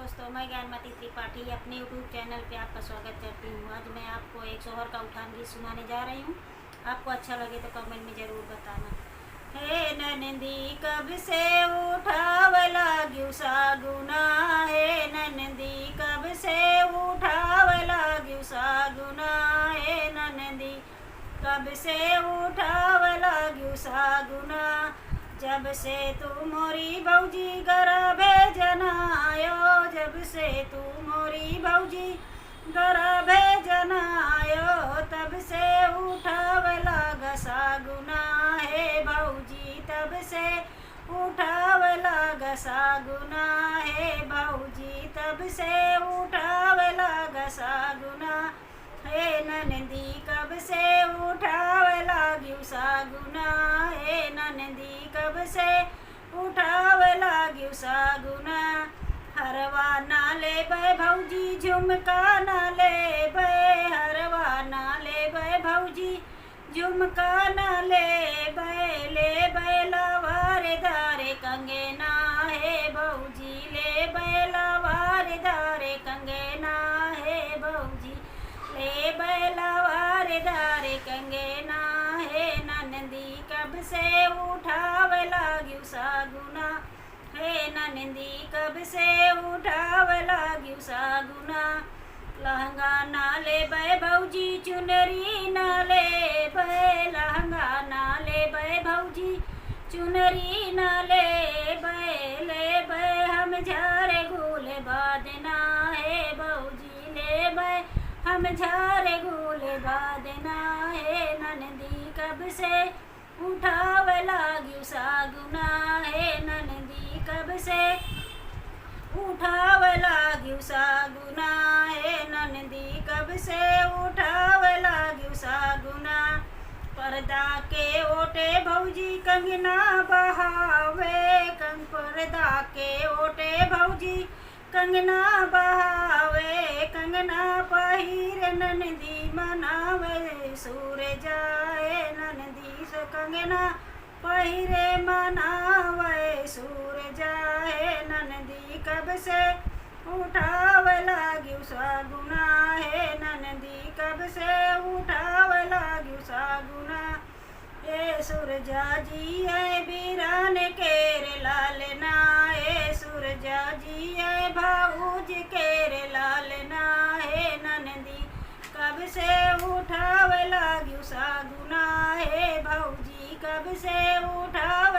दोस्तों, मैं ज्ञानमती त्रिपाठी अपने यूट्यूब चैनल पे आपका स्वागत करती हूँ। आज मैं आपको एक शोहर का उठान गीत सुनाने जा रही हूँ। आपको अच्छा लगे तो कमेंट में ज़रूर बताना। हे ननदी कब से उठावला ग्यू सागुना, हे ननदी कब से उठावला ग्यू सागुना, हे ननदी कब से उठावला ग्यू सागुना। जब से तू मोरी भौजी गरभे जनायो, जब से तू मोरी भौजी गरभे जनायो, तब से उठावला गसागुना, हे भौजी तब से उठावला गसागुना, हे भौजी तब से उठावला गसागुना। हे ननदी कब से उठावला ग्यू सागुना, हे ननदी कब से उठावला ग्यू सागुना। हरवा ना ले बे भौजी झुमका ना ले बे, हरवा ना ले बे भौजी झुमका ना ले बे लवारे दारे कंगना, हे भौजी ले बे लवारे दारे कंगना, हे भौजी ले बैलवारे दारे कंगना। हे ननदी कब से उठावला ग्यू सागुना, हे ननदी कब से उठावला ग्यू सागुना। लहंगा ना ले बे भौजी चुनरी ना ले बे, लहंगा ना ले बे भौजी चुनरी ना ले बे हम झारे गुले बादना, हे भौजी ले बे हम झारे गुले बादना। हे ननदी कब से उठावला ग्यू सागुना, हे ननदी कब से उठावला ग्यू सागुना, हे ननदी कब से उठावला ग्यू सागुना। पर्दा के ओटे भौजी कंगना बहावे, पर्दा के ओटे भौजी कंगना बहावे, कंगना पहिर ननदी मनावे सूरज जाए, ननदी से कंगना पहिरे मनावे सूरज जाए। ननदी कब से उठावला ग्यू सागुना, हे ननदी कब से उठावला ग्यू सागुना। ए सूरजा जी है बीरान केरे लालना, ए सूरजा जी है भाऊज केरे लालना, हे ननदी कब से उठावला ग्यू सागुना, हे भौजी कब से उठाव